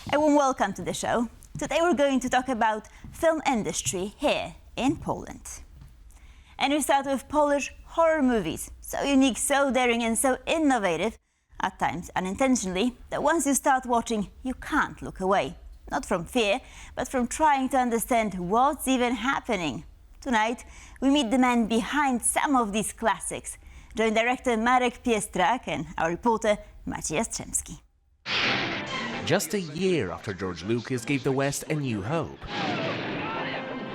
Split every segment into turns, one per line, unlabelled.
A warm welcome to the show. Today we're going to talk about film industry here in Poland. And we start with Polish horror movies. So unique, so daring and so innovative, at times unintentionally, that once you start watching, you can't look away. Not from fear, but from trying to understand what's even happening. Tonight, we meet the man behind some of these classics. Join director Marek Piestrak and our reporter Maciej Jastrzębski.
Just a year after George Lucas gave the West a new hope,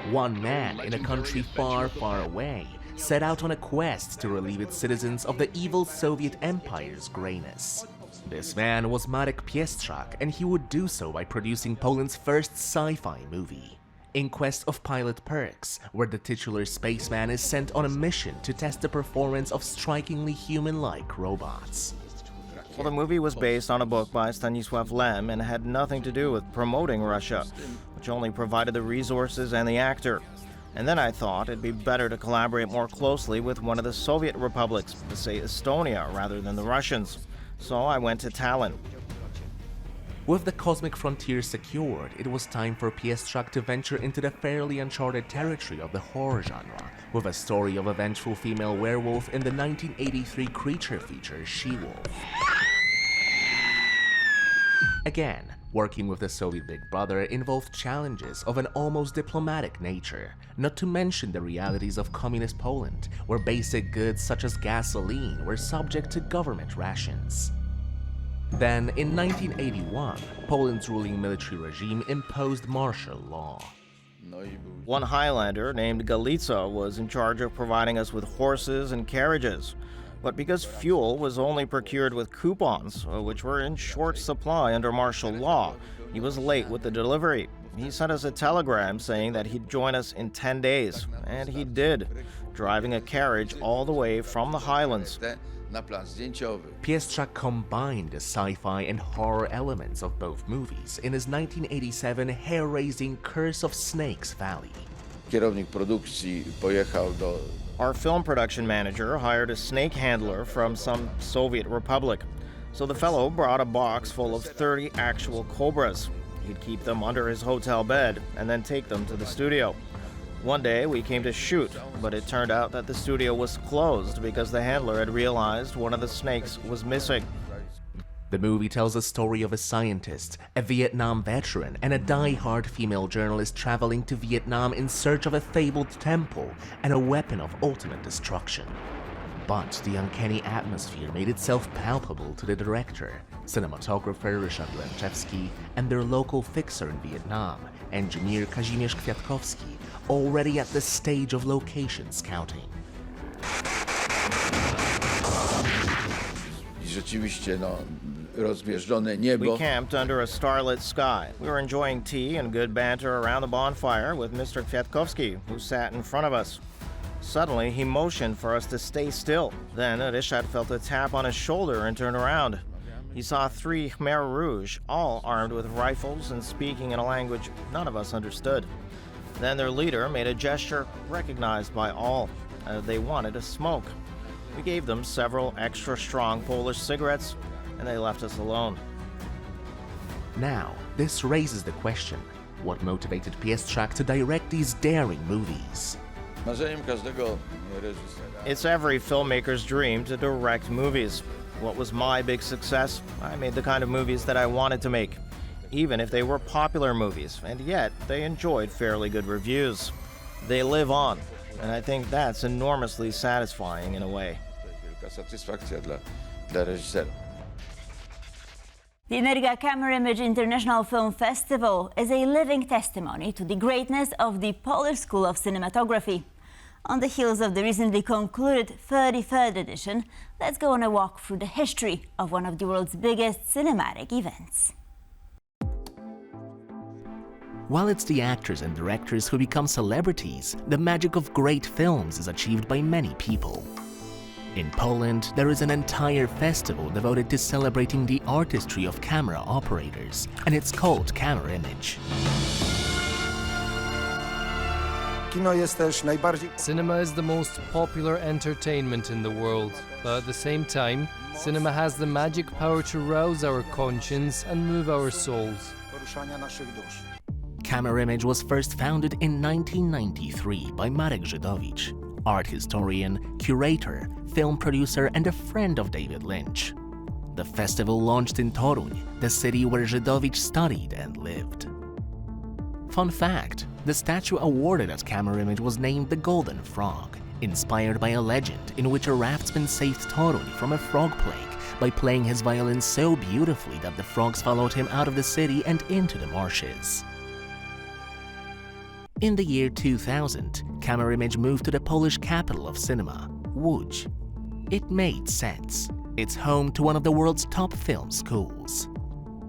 one man in a country far, far away set out on a quest to relieve its citizens of the evil Soviet Empire's grayness. This man was Marek Piestrak, and he would do so by producing Poland's first sci-fi movie, In Quest of Pilot Perks, where the titular spaceman is sent on a mission to test the performance of strikingly human-like robots.
Well, the movie was based on a book by Stanisław Lem and had nothing to do with promoting Russia, which only provided the resources and the actor. And then I thought it'd be better to collaborate more closely with one of the Soviet republics, to say Estonia, rather than the Russians. So I went to Tallinn.
With the cosmic frontier secured, it was time for Piestrak to venture into the fairly uncharted territory of the horror genre, with a story of a vengeful female werewolf in the 1983 creature feature She-Wolf. Again, working with the Soviet Big Brother involved challenges of an almost diplomatic nature, not to mention the realities of communist Poland, where basic goods such as gasoline were subject to government rations. Then, in 1981, Poland's ruling military regime imposed martial law.
One Highlander named Galica was in charge of providing us with horses and carriages. But because fuel was only procured with coupons, which were in short supply under martial law, he was late with the delivery. He sent us a telegram saying that he'd join us in 10 days, and he did, driving a carriage all the way from the Highlands.
Piestrak combined the sci-fi and horror elements of both movies in his 1987 hair-raising Curse of Snakes Valley.
Our film production manager hired a snake handler from some Soviet republic. So the fellow brought a box full of 30 actual cobras. He'd keep them under his hotel bed and then take them to the studio. One day we came to shoot, but it turned out that the studio was closed because the handler had realized one of the snakes was missing.
The movie tells the story of a scientist, a Vietnam veteran, and a die-hard female journalist traveling to Vietnam in search of a fabled temple and a weapon of ultimate destruction. But the uncanny atmosphere made itself palpable to the director, cinematographer Ryszard Lęczewski, and their local fixer in Vietnam, engineer Kazimierz Kwiatkowski, already at the stage of location scouting.
We camped under a starlit sky. We were enjoying tea and good banter around the bonfire with Mr. Kwiatkowski, who sat in front of us. Suddenly, he motioned for us to stay still. Then Ryszard felt a tap on his shoulder and turned around. He saw 3 Khmer Rouge, all armed with rifles and speaking in a language none of us understood. Then their leader made a gesture recognized by all. They wanted a smoke. We gave them several extra strong Polish cigarettes, and they left us alone.
Now, this raises the question, what motivated Piestrak to direct these daring movies?
It's every filmmaker's dream to direct movies. What was my big success? I made the kind of movies that I wanted to make, even if they were popular movies, and yet they enjoyed fairly good reviews. They live on, and I think that's enormously satisfying in a way.
The Energa Camerimage International Film Festival is a living testimony to the greatness of the Polish School of Cinematography. On the heels of the recently concluded 33rd edition, let's go on a walk through the history of one of the world's biggest cinematic events.
While it's the actors and directors who become celebrities, the magic of great films is achieved by many people. In Poland, there is an entire festival devoted to celebrating the artistry of camera operators, and it's called Camerimage.
Cinema is the most popular entertainment in the world, but at the same time, cinema has the magic power to rouse our conscience and move our souls.
Camerimage was first founded in 1993 by Marek Piestrak, art historian, curator, film producer, and a friend of David Lynch. The festival launched in Toruń, the city where Piestrak studied and lived. Fun fact, the statue awarded at Camerimage was named the Golden Frog, inspired by a legend in which a raftsman saved Toruń from a frog plague by playing his violin so beautifully that the frogs followed him out of the city and into the marshes. In the year 2000, Camerimage moved to the Polish capital of cinema, Łódź. It made sense. It's home to one of the world's top film schools.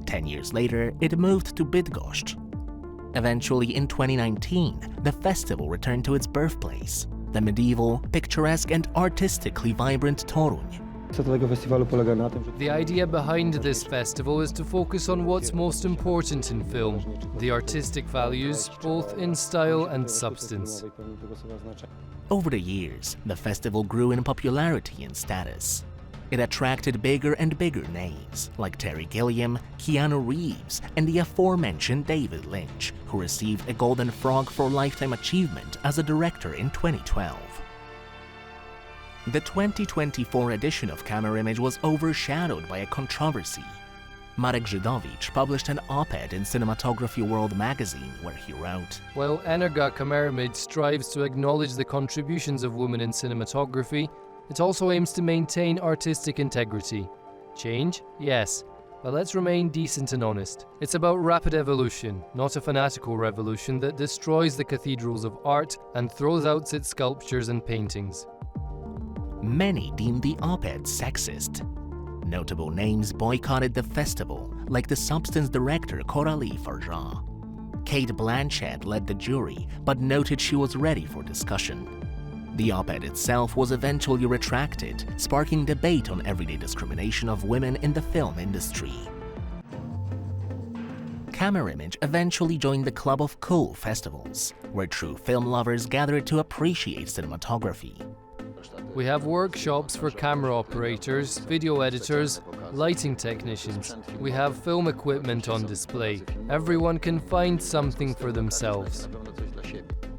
10 years later, it moved to Bydgoszcz. Eventually, in 2019, the festival returned to its birthplace, the medieval, picturesque, and artistically vibrant Toruń.
The idea behind this festival is to focus on what's most important in film, the artistic values, both in style and substance.
Over the years, the festival grew in popularity and status. It attracted bigger and bigger names, like Terry Gilliam, Keanu Reeves, and the aforementioned David Lynch, who received a Golden Frog for Lifetime Achievement as a director in 2012. The 2024 edition of Camerimage was overshadowed by a controversy. Marek Piestrak published an op-ed in Cinematography World magazine where he wrote,
While Energa Camerimage strives to acknowledge the contributions of women in cinematography, it also aims to maintain artistic integrity. Change? Yes, but let's remain decent and honest. It's about rapid evolution, not a fanatical revolution that destroys the cathedrals of art and throws out its sculptures and paintings.
Many deemed the op-ed sexist. Notable names boycotted the festival, like the Substance director Coralie Fargeat. Kate Blanchett led the jury, but noted she was ready for discussion. The op-ed itself was eventually retracted, sparking debate on everyday discrimination of women in the film industry. Camerimage eventually joined the Club of Cool festivals, where true film lovers gathered to appreciate cinematography.
We have workshops for camera operators, video editors, lighting technicians. We have film equipment on display. Everyone can find something for themselves.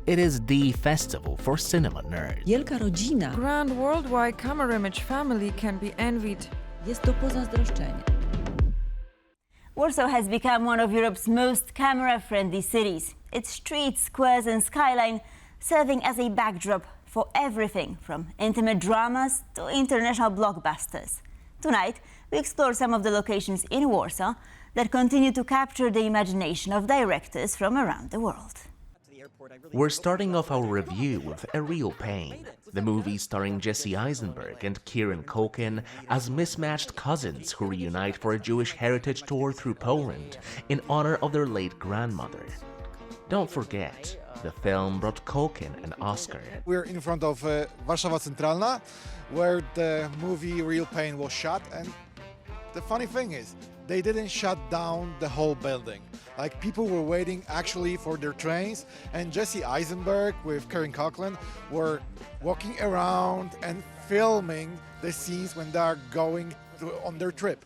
It is the festival for cinema nerds.
Wielka rodzina.
Grand worldwide Camerimage family can be envied.
Jest to pozazdroszczenie.
Warsaw has become one of Europe's most camera-friendly cities. Its streets, squares and skyline serving as a backdrop for everything from intimate dramas to international blockbusters. Tonight, we explore some of the locations in Warsaw that continue to capture the imagination of directors from around the world.
We're starting off our review with A Real Pain, the movie starring Jesse Eisenberg and Kieran Culkin as mismatched cousins who reunite for a Jewish heritage tour through Poland in honor of their late grandmother. Don't forget, the film brought Culkin an Oscar.
We're in front of Warszawa Centralna, where the movie Real Pain was shot, and the funny thing is, they didn't shut down the whole building. Like, people were waiting actually for their trains, and Jesse Eisenberg with Kieran Culkin were walking around and filming the scenes when they are going on their trip.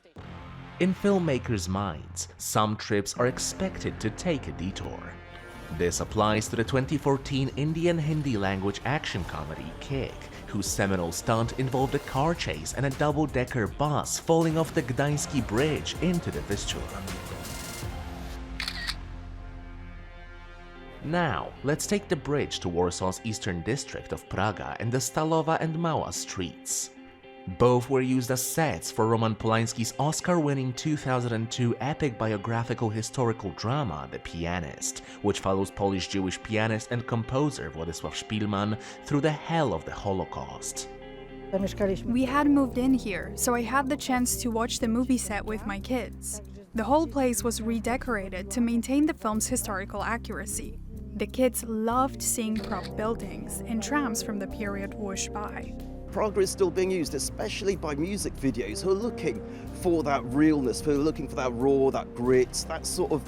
In filmmakers' minds, some trips are expected to take a detour. This applies to the 2014 Indian Hindi language action comedy Kick, whose seminal stunt involved a car chase and a double-decker bus falling off the Gdański Bridge into the Vistula. Now, let's take the bridge to Warsaw's eastern district of Praga and the Stalowa and Mała streets. Both were used as sets for Roman Polanski's Oscar-winning 2002 epic biographical historical drama The Pianist, which follows Polish-Jewish pianist and composer Władysław Szpilman through the hell of the Holocaust.
We had moved in here, so I had the chance to watch the movie set with my kids. The whole place was redecorated to maintain the film's historical accuracy. The kids loved seeing prop buildings and trams from the period whoosh by.
Praga is still being used, especially by music videos who are looking for that realness, who are looking for that raw, that grit, that sort of,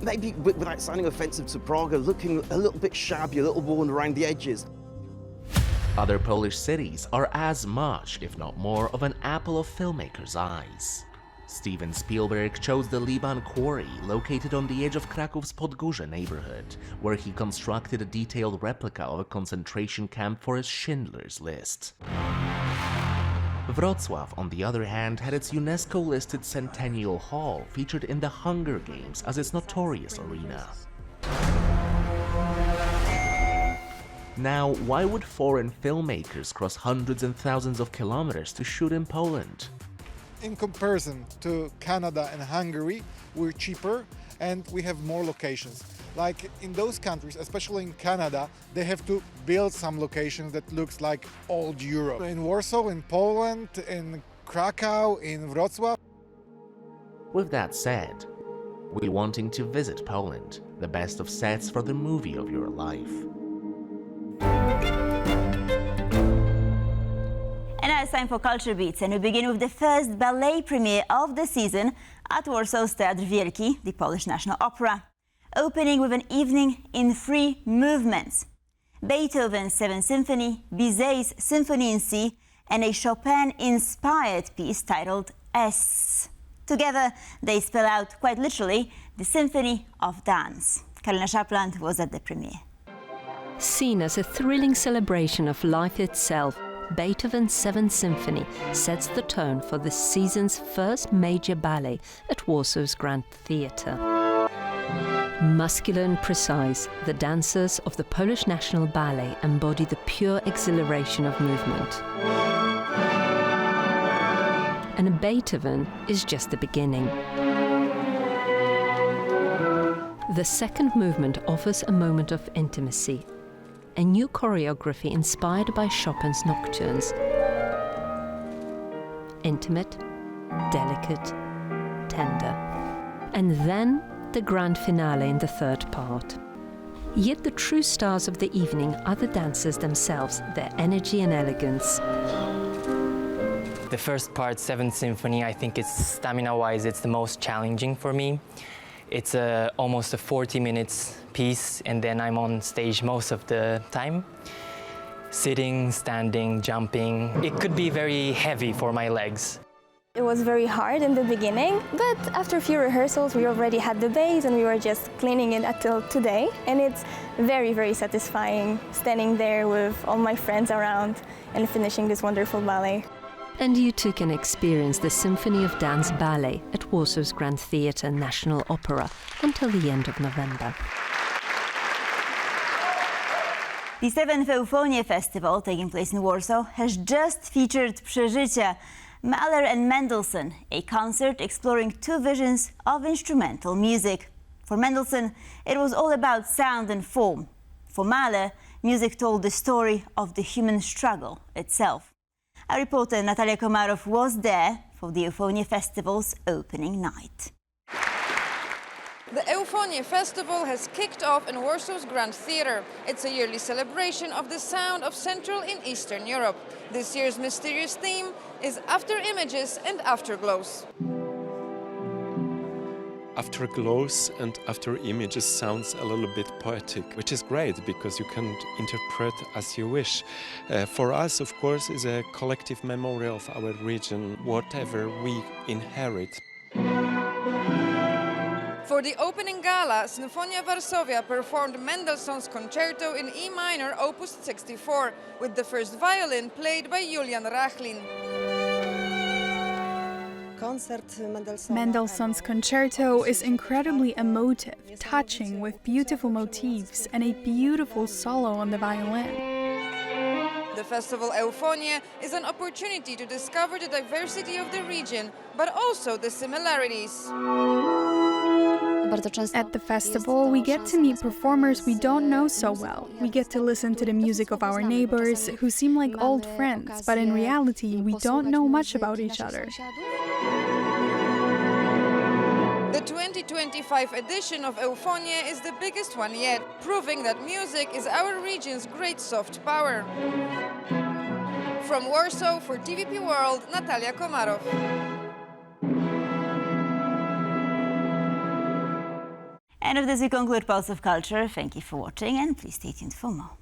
maybe without sounding offensive to Praga, looking a little bit shabby, a little worn around the edges.
Other Polish cities are as much, if not more, of an apple of filmmakers' eyes. Steven Spielberg chose the Liban Quarry, located on the edge of Krakow's Podgórze neighborhood, where he constructed a detailed replica of a concentration camp for his Schindler's List. Wrocław, on the other hand, had its UNESCO-listed Centennial Hall, featured in the Hunger Games as its notorious arena. Now, why would foreign filmmakers cross hundreds and thousands of kilometers to shoot in Poland?
In comparison to Canada and Hungary, we're cheaper and we have more locations. Like in those countries, especially in Canada, they have to build some locations that looks like old Europe. In Warsaw, in Poland, in Krakow, in Wrocław.
With that said, we're wanting to visit Poland, the best of sets for the movie of your life.
And now it's time for Culture Beats, and we begin with the first ballet premiere of the season at Warsaw's Teatr Wielki, the Polish National Opera, opening with an evening in 3 movements: Beethoven's 7th Symphony, Bizet's Symphony in C, and a Chopin-inspired piece titled S. Together, they spell out, quite literally, the Symphony of Dance. Karolina Szapland was at the premiere.
Seen as a thrilling celebration of life itself, Beethoven's 7th Symphony sets the tone for this season's first major ballet at Warsaw's Grand Theatre. Muscular and precise, the dancers of the Polish National Ballet embody the pure exhilaration of movement. And Beethoven is just the beginning. The second movement offers a moment of intimacy, a new choreography inspired by Chopin's Nocturnes. Intimate, delicate, tender. And then the grand finale in the third part. Yet the true stars of the evening are the dancers themselves, their energy and elegance.
The first part, 7th Symphony, I think it's stamina-wise, it's the most challenging for me. It's almost a 40 minutes piece, and then I'm on stage most of the time. Sitting, standing, jumping. It could be very heavy for my legs.
It was very hard in the beginning, but after a few rehearsals, we already had the base and we were just cleaning it until today. And it's very, very satisfying standing there with all my friends around and finishing this wonderful ballet.
And you too can experience the Symphony of Dance ballet at Warsaw's Grand Theatre National Opera until the end of November.
The 7th Eufonie Festival, taking place in Warsaw, has just featured Przeżycia, Mahler and Mendelssohn, a concert exploring 2 visions of instrumental music. For Mendelssohn, it was all about sound and form. For Mahler, music told the story of the human struggle itself. Our reporter Natalia Komarow was there for the Eufonie Festival's opening night.
The Eufonie Festival has kicked off in Warsaw's Grand Theatre. It's a yearly celebration of the sound of Central and Eastern Europe. This year's mysterious theme is After Images and Afterglows.
Afterglows and after images sounds a little bit poetic, which is great because you can interpret as you wish. For us, of course, is a collective memory of our region, whatever we inherit.
For the opening gala, Sinfonia Varsovia performed Mendelssohn's Concerto in E minor, Opus 64, with the first violin played by Julian Rachlin.
Mendelssohn's Concerto is incredibly emotive, touching with beautiful motifs and a beautiful solo on the violin.
The festival Eufonie is an opportunity to discover the diversity of the region, but also the similarities.
At the festival, we get to meet performers we don't know so well. We get to listen to the music of our neighbors, who seem like old friends, but in reality, we don't know much about each other.
The 2025 edition of Eufonie is the biggest one yet, proving that music is our region's great soft power. From Warsaw for TVP World, Natalia Komarow.
And with this we conclude Pulse of Culture. Thank you for watching and please stay tuned for more.